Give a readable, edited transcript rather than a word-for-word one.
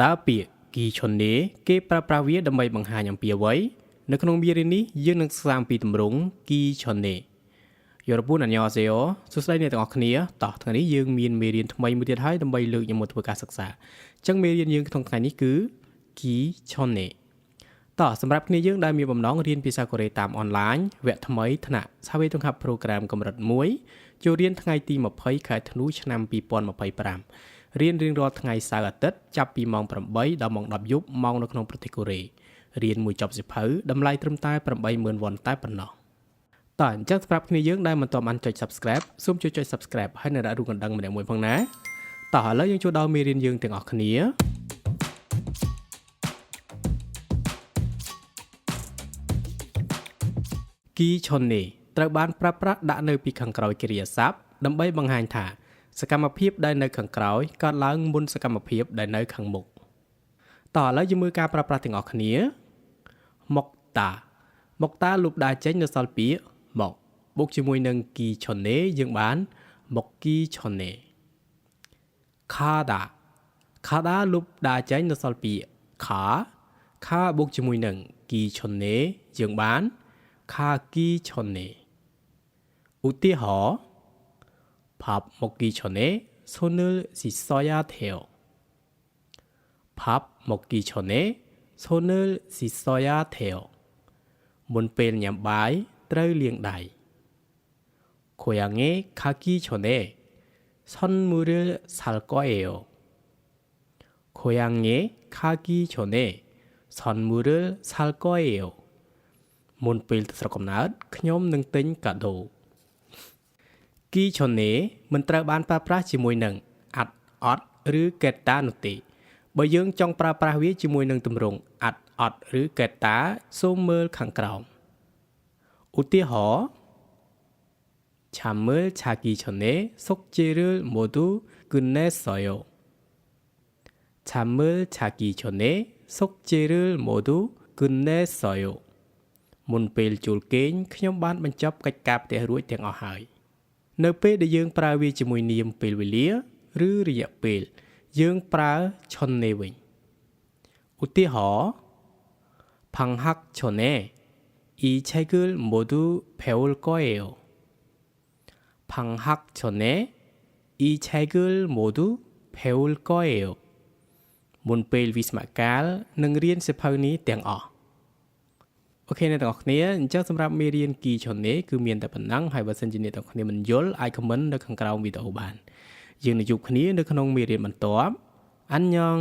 តើពាក្យគីឈុននេគេប្រើប្រាស់វាដើម្បីបង្ហាញអំពីអ្វីនៅក្នុងមេរៀននេះយើងនឹងសិក្សាអំពីទម្រង់គីឈុននេយរពូនអញ្ញោសេអូសួស្តីអ្នកទាំងអស់គ្នាតោះថ្ងៃនេះយើងមានមេរៀនថ្មីមួយទៀតហើយដើម្បីលើកយកមកធ្វើការសិក្សាអញ្ចឹងមេរៀនយើងក្នុងថ្ងៃនេះគឺគីឈុននេតោះសម្រាប់គ្នាយើងដែលមានបំណងរៀនភាសាកូរ៉េតាមអនឡាញវគ្គថ្មីថ្នាក់សាវេទង្ហាប់ Program កម្រិត1ចូលរៀនថ្ងៃទី20ខែធ្នូឆ្នាំ2025រៀនរៀងរាល់ថ្ងៃសៅរ៍អាទិត្យចាប់ពីម៉ោង8ដល់ម៉ោង10យប់ម៉ោងនៅក្នុងប្រទេសកូរ៉េរៀនមួយចប់សៀវភៅតម្លៃត្រឹមតែ 80,000 វ៉ុនតែប៉ុណ្ណោះតើអញ្ចឹងសម្រាប់គ្នាយើងដែលមិនទាន់បានចុច Subscribe សូមជួយចុច Subscribe ហើយនៅដាក់រូបកណ្ដឹងម្នាក់មួយផងណាតោះឥឡូវយើងចូលដល់មេរៀនយើងទាំងអស់គ្នាគីឈុននេត្រូវបានប្រើប្រាស់ដាក់នៅពីខាងក្រោយកិរិយាសព្ទដើម្បីបង្ហាញថាសកម្មភាពដែលនៅខាងក្រោយកើតឡើងមុនសកម្មភាពដែលនៅខាងមុខតោះឥឡូវយើងមើលការប្រើប្រាស់ទាំងអស់គ្នាមុខតាលូបដាចេញនៅសល់ពាក្យមកបូកជាមួយនឹងគីឈុននេយើងបានមុខគីឈុននេខាដាលូបដាចេញនៅសល់ពាក្យខាបូកជាមួយនឹងគីឈុននេយើងបានខាគីឈុននេឧទាហរណ៍밥 먹기 전에 손을 씻어야 돼요. 밥 먹기 전에 손을 씻어야 돼요. មុនពេលញ៉ាំបាយត្រូវលាងដៃ 고향에 가기 전에 선물을 살 거예요. 고향에 가기 전에 선물을 살 거예요. មុនពេលទៅស្រុកកំណើតខ្ញុំនឹងទិញកាដូគីឈុននេមិនត្រូវបានប្រើប្រាស់ជាមួយនឹងអាត់អត់ឬកេតានោះទេបើយើងចង់ប្រើប្រាស់វាជាមួយនឹងទម្រង់អាត់អត់ឬកេតាសូមមើលខាងក្រោមឧទាហរណ៍잠을 자기 전에 속죄를 모두 끝냈어요. 잠을 자기 전에 속죄를 모두 끝냈어요. មុនពេលចូលគេងខ្ញុំបានបញ្ចប់កិច្ចការផ្ទះរួចទាំងអស់ហើយនៅពេលដែលយើងប្រើវាជាមួយនាមពេលវេលាឬរយៈពេលយើងប្រើឈុននេវិញឧទាហរណ៍방학 전에 이 책을 모두 배울 거예요. 방학 전에 이 책을 모두 배울 거예요. មុនពេលវិស្សមកាលនឹងរៀនសៀវភៅនេះទាំងអស់អូខេអ្នកទាំងអស់គ្នាអញ្ចឹងសម្រាប់មេរៀនគីឈុននេគឺមានតែប៉ុណ្ណឹងហើយបើសិនជាអ្នកទាំងអស់គ្នាមិនយល់អាច comment នៅខាងក្រោមវីដេអូបានយើងនឹងជួបគ្នានៅក្នុងមេរៀនបន្ទាប់អានញ៉ង